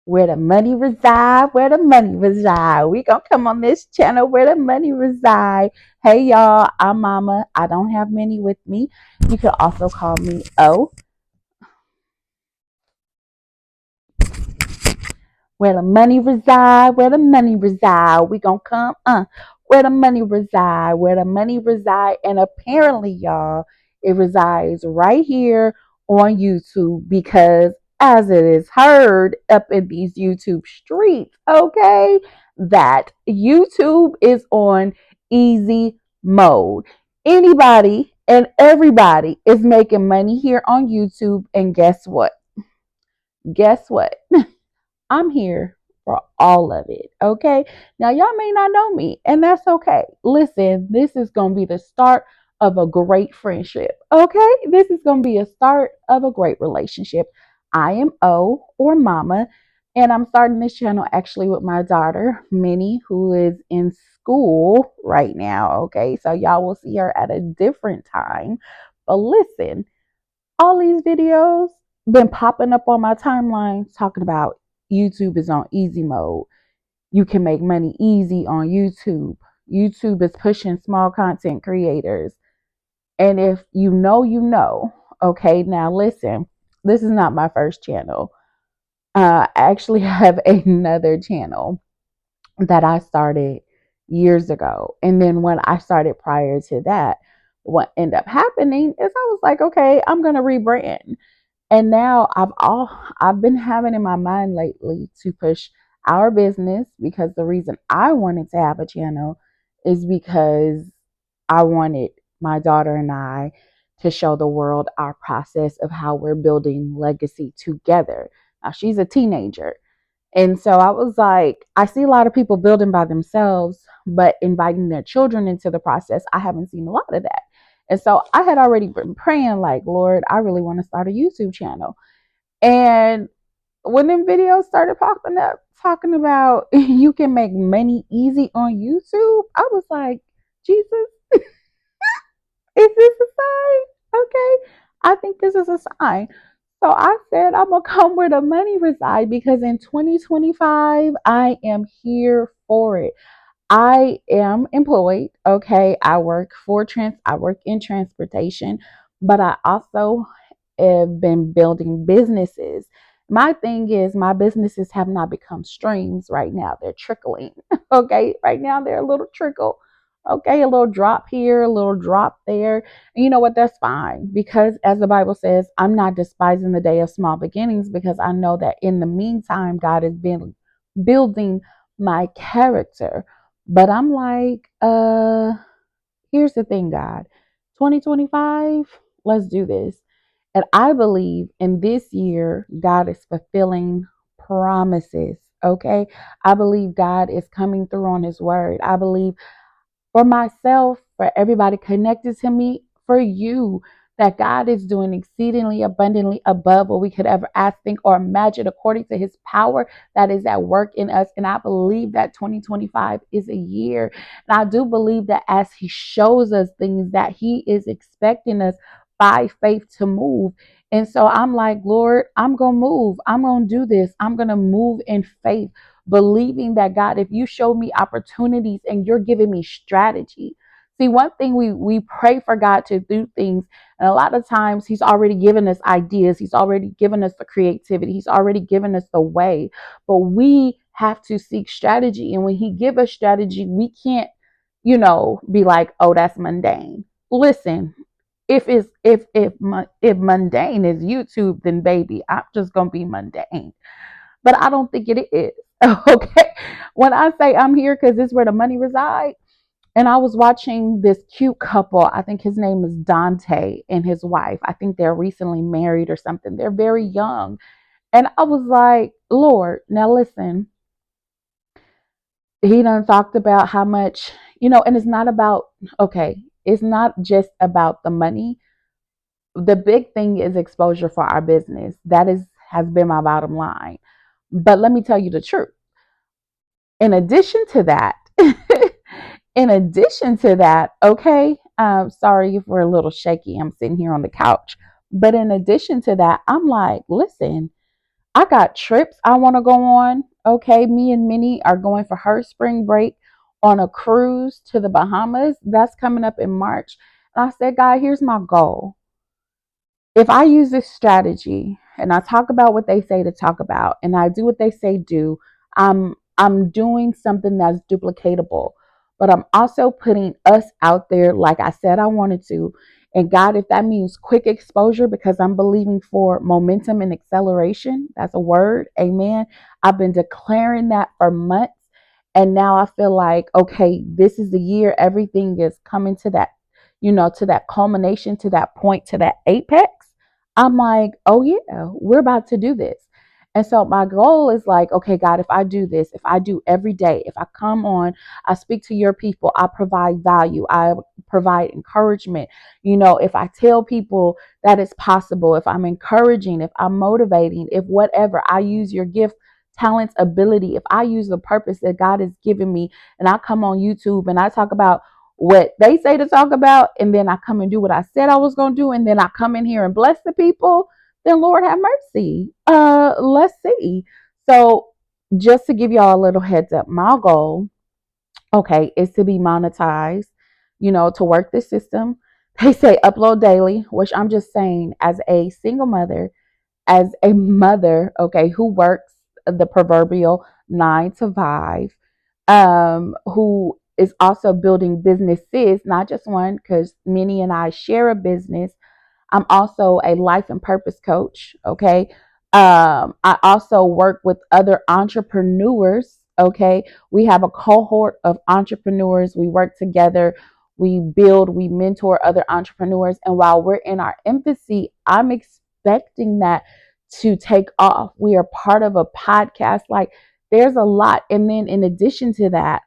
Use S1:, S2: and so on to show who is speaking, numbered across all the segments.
S1: Where the money reside, where the money reside. We gonna come on this channel where the money reside. Hey y'all, I'm Mama. I don't have many with me. You could also call me O. Where the money reside, where the money reside. We gonna come, where the money reside, where the money reside. And apparently, y'all, it resides right here on YouTube because as it is heard up in these YouTube streets, okay, that YouTube is on easy mode. Anybody and everybody is making money here on YouTube. And guess what? Guess what? I'm here for all of it. Okay. Now, y'all may not know me, and that's okay. Listen, this is going to be the start of a great friendship. Okay. This is going to be a start of a great relationship. I am O or Mama, and I'm starting this channel actually with my daughter, Minnie, who is in school right now. Okay. So, y'all will see her at a different time. But listen, all these videos been popping up on my timeline talking about YouTube is on easy mode. You can make money easy on YouTube. YouTube is pushing small content creators. And if you know, you know. Okay, now listen, this is not my first channel. I actually have another channel that I started years ago. And then when I started prior to that, what ended up happening is I was like, okay, I'm going to rebrand. And now I've been having in my mind lately to push our business because the reason I wanted to have a channel is because I wanted my daughter and I to show the world our process of how we're building legacy together. Now she's a teenager. And so I was like, I see a lot of people building by themselves, but inviting their children into the process, I haven't seen a lot of that. And so I had already been praying, like, Lord, I really want to start a YouTube channel. And when them videos started popping up talking about you can make money easy on YouTube, I was like, Jesus, is this a sign? Okay. I think this is a sign. So I said, I'm going to come where the money resides because in 2025, I am here for it. I am employed. Okay. I work in transportation, but I also have been building businesses. My thing is my businesses have not become streams right now. They're trickling. Okay. Right now they're a little trickle. Okay, a little drop here, a little drop there. And you know what? That's fine because, as the Bible says, I'm not despising the day of small beginnings because I know that in the meantime, God has been building my character. But I'm like, here's the thing, God, 2025, let's do this. And I believe in this year, God is fulfilling promises. Okay, I believe God is coming through on His word. I believe for myself, for everybody connected to me, for you, that God is doing exceedingly abundantly above what we could ever ask, think, or imagine according to his power that is at work in us. And I believe that 2025 is a year. And I do believe that as he shows us things that he is expecting us by faith to move. And so I'm like, Lord, I'm going to move. I'm going to do this. I'm going to move in faith, believing that God, if you show me opportunities and you're giving me strategy. See, one thing we pray for God to do things, and a lot of times He's already given us ideas, He's already given us the creativity, He's already given us the way, but we have to seek strategy. And when He give us strategy, we can't, be like, oh, that's mundane. Listen, if mundane is YouTube, then baby, I'm just gonna be mundane. But I don't think it is. Okay. When I say I'm here because this is where the money resides, and I was watching this cute couple. I think his name is Dante and his wife. I think they're recently married or something. They're very young. And I was like, Lord, now listen, he done talked about how much, and it's not about, okay, it's not just about the money. The big thing is exposure for our business. That has been my bottom line. But let me tell you the truth. In addition to that, okay, sorry if we're a little shaky. I'm sitting here on the couch. But in addition to that, I'm like, listen, I got trips I want to go on. Okay, me and Minnie are going for her spring break on a cruise to the Bahamas. That's coming up in March. And I said, God, here's my goal. If I use this strategy and I talk about what they say to talk about and I do what they say do, I'm doing something that's duplicatable. But I'm also putting us out there like I said I wanted to. And God, if that means quick exposure because I'm believing for momentum and acceleration, that's a word. Amen. I've been declaring that for months. And now I feel like, okay, this is the year everything is coming to that, to that culmination, to that point, to that apex. I'm like, oh yeah, we're about to do this. And so my goal is like, okay, God, if I do this, if I do every day, if I come on, I speak to your people, I provide value, I provide encouragement. If I tell people that it's possible, if I'm encouraging, if I'm motivating, if whatever, I use your gift, talents, ability, if I use the purpose that God has given me and I come on YouTube and I talk about what they say to talk about, and then I come and do what I said I was going to do, and then I come in here and bless the people, then Lord have mercy. Let's see. So just to give y'all a little heads up, my goal, okay, is to be monetized, to work this system. They say upload daily, which I'm just saying as a single mother, okay, who works the proverbial 9 to 5, who is also building businesses, not just one, because Minnie and I share a business. I'm also a life and purpose coach. Okay. I also work with other entrepreneurs. Okay. We have a cohort of entrepreneurs. We work together. We build, we mentor other entrepreneurs. And while we're in our infancy, I'm expecting that to take off. We are part of a podcast. Like there's a lot. And then in addition to that,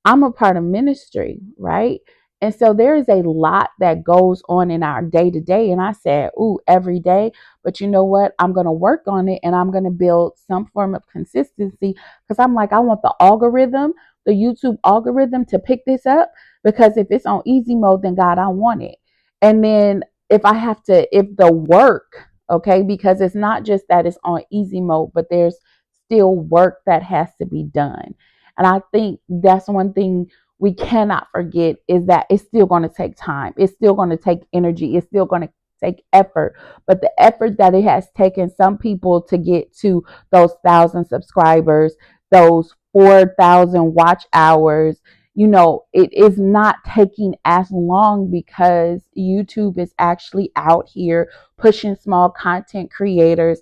S1: I'm a part of ministry, right? And so there is a lot that goes on in our day to day. And I said, ooh, every day. But you know what? I'm going to work on it and I'm going to build some form of consistency because I'm like, I want the algorithm, the YouTube algorithm to pick this up because if it's on easy mode, then God, I want it. And then if the work, okay, because it's not just that it's on easy mode, but there's still work that has to be done. And I think that's one thing we cannot forget is that it's still going to take time. It's still going to take energy. It's still going to take effort. But the effort that it has taken some people to get to those 1,000 subscribers, those 4,000 watch hours, it is not taking as long because YouTube is actually out here pushing small content creators,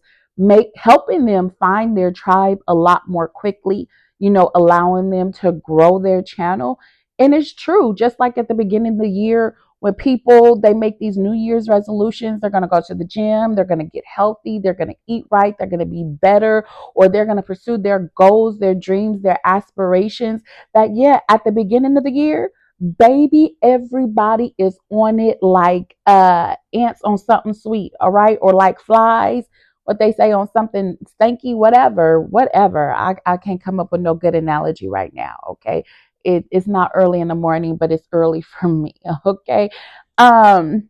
S1: helping them find their tribe a lot more quickly, allowing them to grow their channel. And it's true, just like at the beginning of the year, when people they make these New Year's resolutions, they're going to go to the gym, they're going to get healthy, they're going to eat right, they're going to be better, or they're going to pursue their goals, their dreams, their aspirations. That, yeah, at the beginning of the year, baby, everybody is on it like ants on something sweet, all right, or like flies, what they say, on something stanky, whatever. I can't come up with no good analogy right now. Okay. It's not early in the morning, but it's early for me. Okay. Um,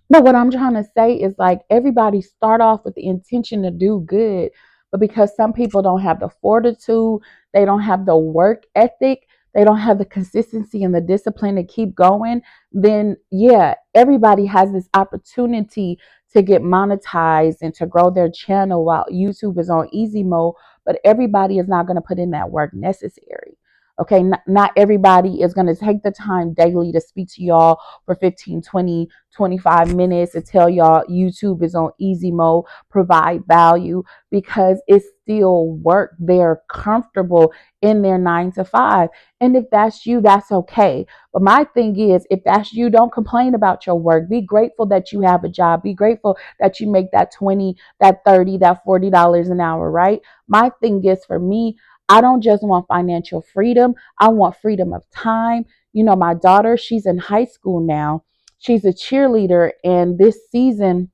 S1: but what I'm trying to say is like everybody start off with the intention to do good, but because some people don't have the fortitude, they don't have the work ethic, they don't have the consistency and the discipline to keep going, then yeah, everybody has this opportunity to get monetized and to grow their channel while YouTube is on easy mode, but everybody is not going to put in that work necessary. Okay, not everybody is going to take the time daily to speak to y'all for 15, 20, 25 minutes to tell y'all YouTube is on easy mode, provide value because it's still work. They're comfortable in their 9 to 5. And if that's you, that's okay. But my thing is, if that's you, don't complain about your work. Be grateful that you have a job. Be grateful that you make that 20, that 30, that $40 an hour, right? My thing is for me, I don't just want financial freedom. I want freedom of time. My daughter, she's in high school now. She's a cheerleader. And this season,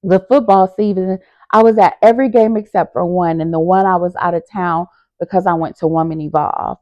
S1: the football season, I was at every game except for one. And the one I was out of town because I went to Woman Evolve.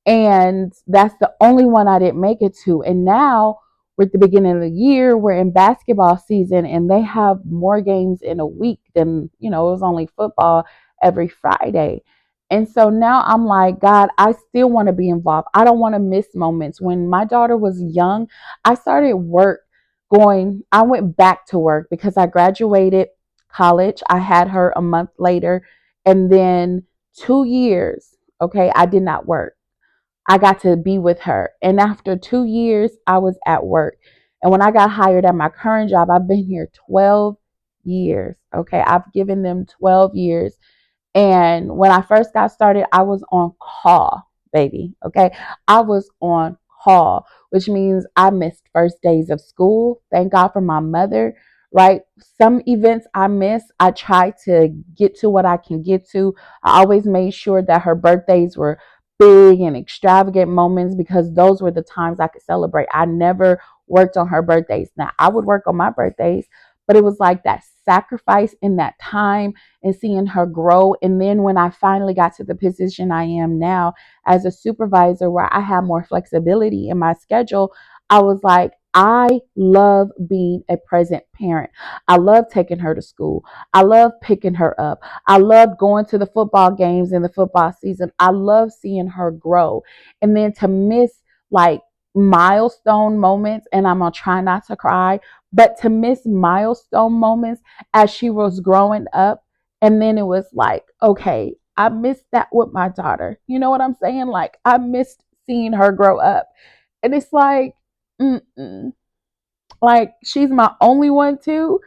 S1: And that's the only one I didn't make it to. And now, with the beginning of the year, we're in basketball season and they have more games in a week than, it was only football. every Friday. And so now I'm like, God, I still want to be involved. I don't want to miss moments. When my daughter was young, I started work I went back to work because I graduated college. I had her a month later. And then 2 years, okay, I did not work. I got to be with her. And after 2 years, I was at work. And when I got hired at my current job, I've been here 12 years. Okay. I've given them 12 years. And when I first got started, I was on call, baby. Okay. I was on call, which means I missed first days of school. Thank God for my mother, right? Some events I miss, I try to get to what I can get to. I always made sure that her birthdays were big and extravagant moments because those were the times I could celebrate. I never worked on her birthdays. Now, I would work on my birthdays, but it was like that sacrifice in that time and seeing her grow. And then when I finally got to the position I am now as a supervisor, where I have more flexibility in my schedule, I was like, I love being a present parent. I love taking her to school. I love picking her up. I love going to the football games in the football season. I love seeing her grow. And then to miss like milestone moments, and I'm going to try not to cry, but to miss milestone moments as she was growing up. And then it was like, okay, I missed that with my daughter. You know what I'm saying? Like, I missed seeing her grow up. And it's like, mm-mm. Like, she's my only one, too.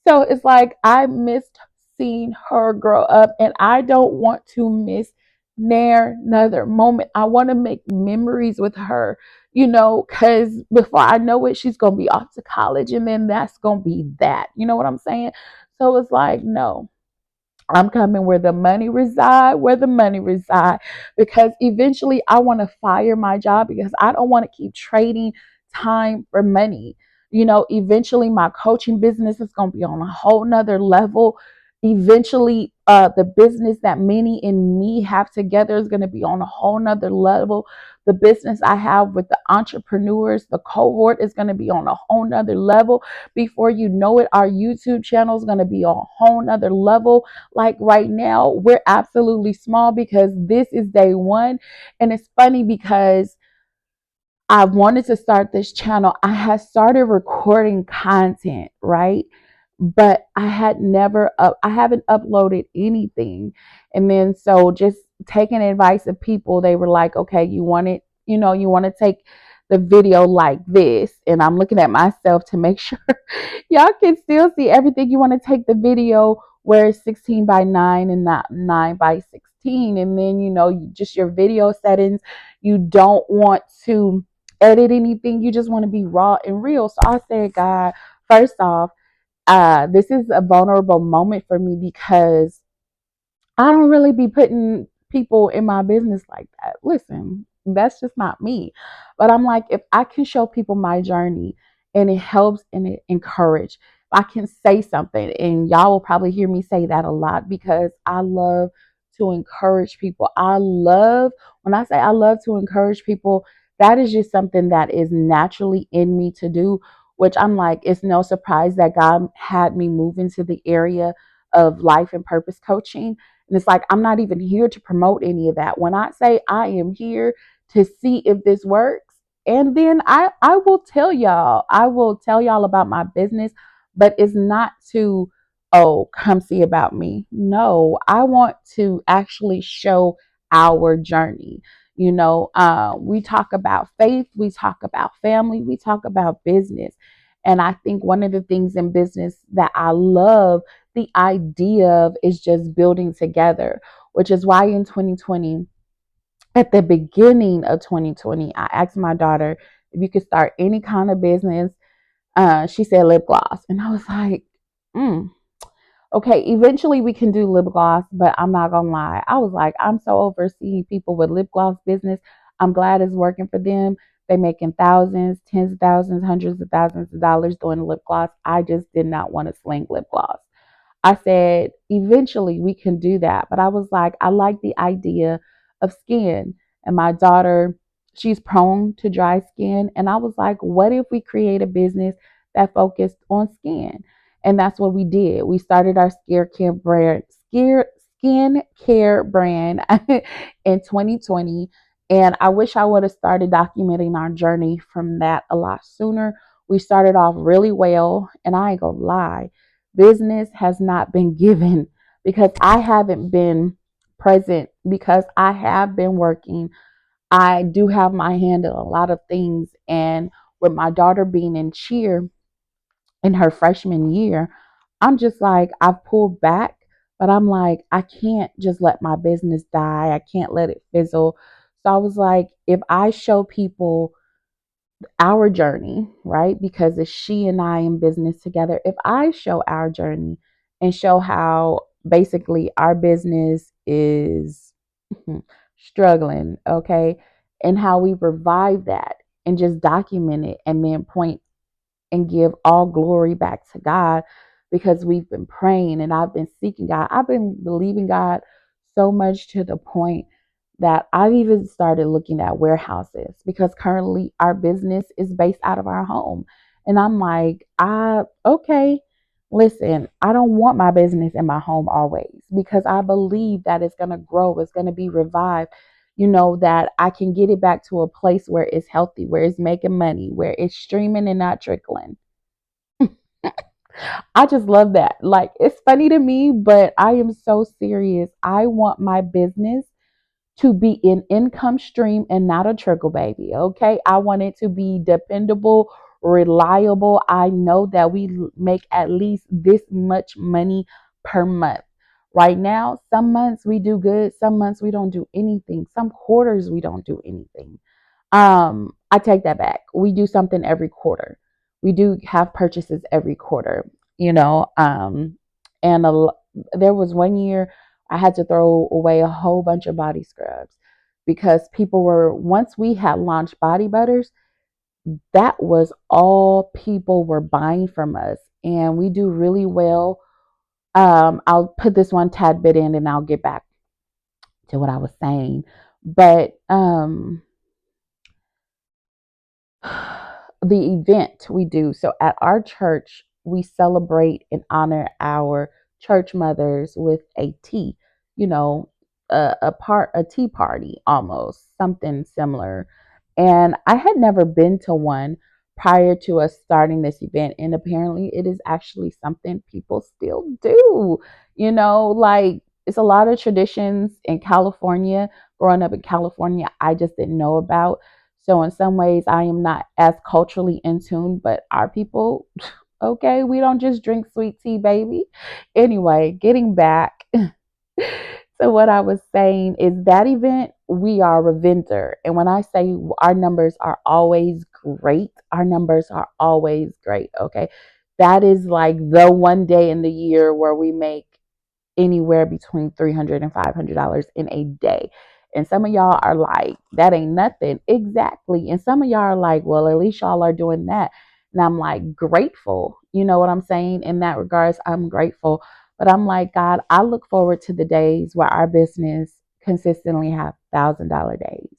S1: So it's like, I missed seeing her grow up, and I don't want to miss near another moment. I want to make memories with her, because before I know it, she's going to be off to college, and then that's going to be that. You know what I'm saying? So it's like, no, I'm coming where the money reside, because eventually I want to fire my job because I don't want to keep trading time for money. Eventually my coaching business is going to be on a whole nother level. Eventually, the business that Minnie and me have together is going to be on a whole nother level. The business I have with the entrepreneurs, the cohort, is going to be on a whole nother level. Before you know it, our YouTube channel is going to be on a whole nother level. Like right now, we're absolutely small because this is day one. And it's funny because I wanted to start this channel. I had started recording content, right? But I haven't uploaded anything. And then so just taking advice of people, they were like, okay, you want to take the video like this. And I'm looking at myself to make sure y'all can still see everything. You want to take the video where it's 16 by 9 and not 9 by 16. And then, just your video settings. You don't want to edit anything. You just want to be raw and real. So I said, God, first off, this is a vulnerable moment for me because I don't really be putting people in my business like that. Listen, that's just not me. But I'm like, if I can show people my journey and it helps and it encourage, if I can say something, and y'all will probably hear me say that a lot because I love to encourage people. When I say I love to encourage people, that is just something that is naturally in me to do, which I'm like, it's no surprise that God had me move into the area of life and purpose coaching. And it's like, I'm not even here to promote any of that. When I say I am here to see if this works, and then I will tell y'all about my business, but it's not to, oh, come see about me. No, I want to actually show our journey. We talk about faith, we talk about family, we talk about business. And I think one of the things in business that I love the idea of is just building together, which is why in 2020, at the beginning of 2020, I asked my daughter if you could start any kind of business. She said lip gloss. And I was like, okay, eventually we can do lip gloss, but I'm not gonna lie. I was like, I'm so over seeing people with lip gloss business. I'm glad it's working for them. They making thousands, tens of thousands, hundreds of thousands of dollars doing lip gloss. I just did not want to sling lip gloss. I said, eventually we can do that. But I was like, I like the idea of skin. And my daughter, she's prone to dry skin. And I was like, what if we create a business that focused on skin? And that's what we did. We started our skincare brand, skincare brand in 2020. And I wish I would have started documenting our journey from that a lot sooner. We started off really well, and I ain't gonna lie, business has not been given because I haven't been present, because I have been working. I do have my hand in a lot of things. And with my daughter being in cheer in her freshman year, I'm just like, I've pulled back, but I'm like, I can't just let my business die. I can't let it fizzle. So I was like, if I show people our journey, right? Because it's she and I in business together. If I show our journey and show how basically our business is struggling, okay, and how we revive that and just document it and then point and give all glory back to God, because we've been praying and I've been seeking God. I've been believing God so much to the point that I've even started looking at warehouses, because currently our business is based out of our home. And I'm like, okay, listen, I don't want my business in my home always, because I believe that it's going to grow, it's going to be revived. That I can get it back to a place where it's healthy, where it's making money, where it's streaming and not trickling. I just love that. Like, it's funny to me, but I am so serious. I want my business to be an income stream and not a trickle baby. Okay. I want it to be dependable, reliable. I know that we make at least this much money per month. Right now, some months we do good, some months we don't do anything, some quarters we don't do anything. I take that back. We do something every quarter. We do have purchases every quarter, you know. And there was one year I had to throw away a whole bunch of body scrubs because people were, once we had launched body butters, that was all people were buying from us, and we do really well. I'll put this one tad bit in and I'll get back to what I was saying. But the event we do. So at our church, we celebrate and honor our church mothers with a tea, you know, a tea party, almost something similar. And I had never been to one prior to us starting this event. And apparently it is actually something people still do, like it's a lot of traditions in California. Growing up in California, I just didn't know about. So in some ways, I am not as culturally in tune, but our people, okay, we don't just drink sweet tea, baby. Anyway, getting back. So what I was saying is that event, we are a vendor. And when I say our numbers are always great, our numbers are always great. Okay. That is like the one day in the year where we make anywhere between $300 and $500 in a day. And some of y'all are like, that ain't nothing. Exactly. And some of y'all are like, well, at least y'all are doing that. And I'm like, grateful. You know what I'm saying? In that regards, I'm grateful. But I'm like, God, I look forward to the days where our business consistently have $1,000 days.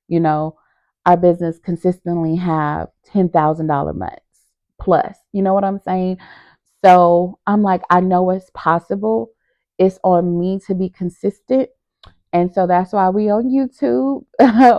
S1: You know, our business consistently have $10,000 months plus. You know what I'm saying? So I'm like, I know it's possible. It's on me to be consistent. And so that's why we on YouTube,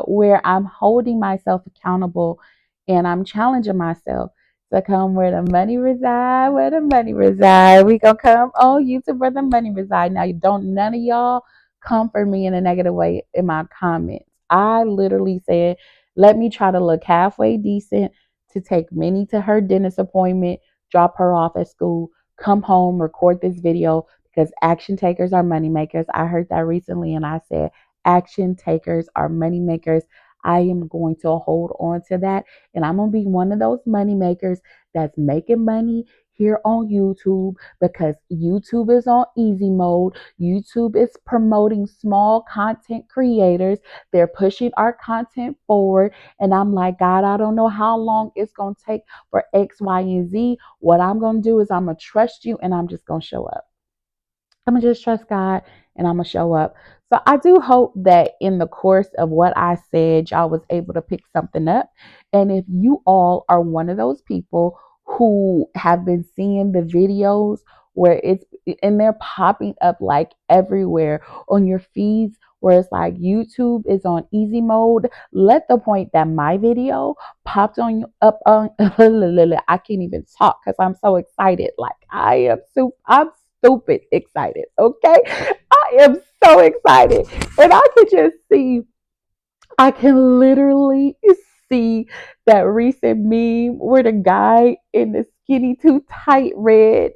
S1: where I'm holding myself accountable and I'm challenging myself to come where the money reside, where the money reside. We gonna come on YouTube where the money reside. Now, you don't none of y'all come for me in a negative way in my comments. I literally said, let me try to look halfway decent to take Minnie to her dentist appointment, drop her off at school, come home, record this video, because action takers are money makers. I heard that recently and I said, action takers are money makers. I am going to hold on to that. And I'm going to be one of those money makers that's making money here on YouTube, because YouTube is on easy mode. YouTube is promoting small content creators. They're pushing our content forward. And I'm like, God, I don't know how long it's going to take for X, Y, and Z. What I'm going to do is I'm going to trust you and I'm just going to show up. I'm going to just trust God and I'm going to show up. So I do hope that in the course of what I said, y'all was able to pick something up. And if you all are one of those people who have been seeing the videos where it's and they're popping up like everywhere on your feeds where it's like YouTube is on easy mode. Let the point that my video popped on up on I can't even talk because I'm so excited. Like I'm stupid excited. Okay. I am so excited. And I can literally see that recent meme where the guy in the skinny too tight red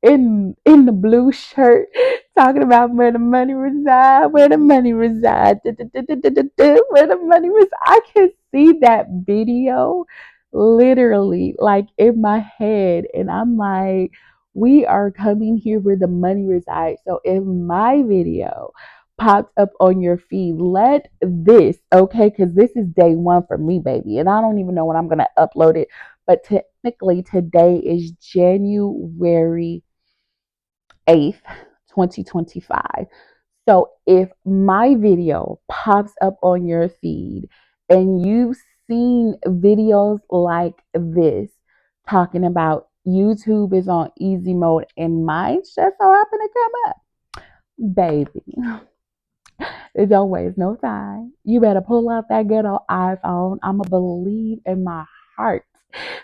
S1: in the blue shirt talking about where the money reside, where the money reside, where the money reside. I can see that video literally like in my head, and I'm like, we are coming here where the money resides. So if my video pops up on your feed, let this, okay, because this is day one for me, baby, and I don't even know when I'm gonna upload it. But technically, today is January 8th, 2025. So if my video pops up on your feed and you've seen videos like this talking about YouTube is on easy mode and mine just so happened to come up, baby, don't waste no time. You better pull out that good old iPhone. I'ma believe in my heart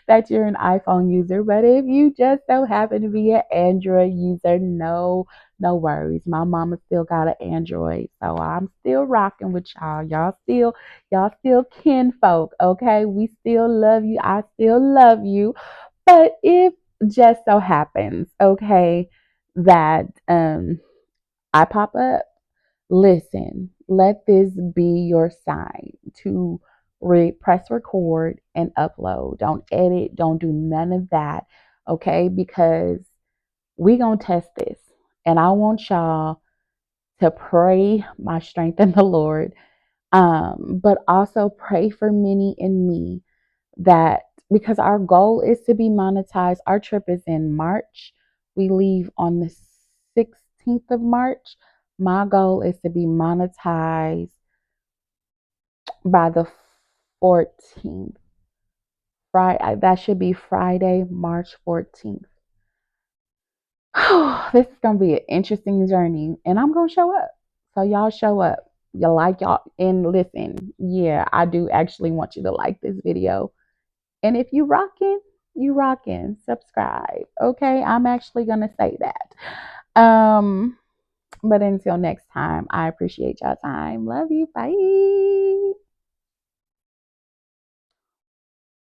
S1: that you're an iPhone user. But if you just so happen to be an Android user, no worries. My mama still got an Android. So I'm still rocking with y'all. Y'all still kinfolk, okay? We still love you. I still love you. But if just so happens, okay, that I pop up, listen, let this be your sign to press record and upload. Don't edit, don't do none of that, okay? Because we going to test this. And I want y'all to pray my strength in the Lord, but also pray for Minnie and me that because our goal is to be monetized. Our trip is in March. We leave on the 16th of March. My goal is to be monetized by the 14th. Friday, that should be Friday, March 14th. This is gonna be an interesting journey, and I'm gonna show up. So y'all show up. You like y'all and listen. Yeah, I do actually want you to like this video. And if you rocking, you rocking. Subscribe. Okay, I'm actually gonna say that. But until next time, I appreciate y'all time. Love you. Bye.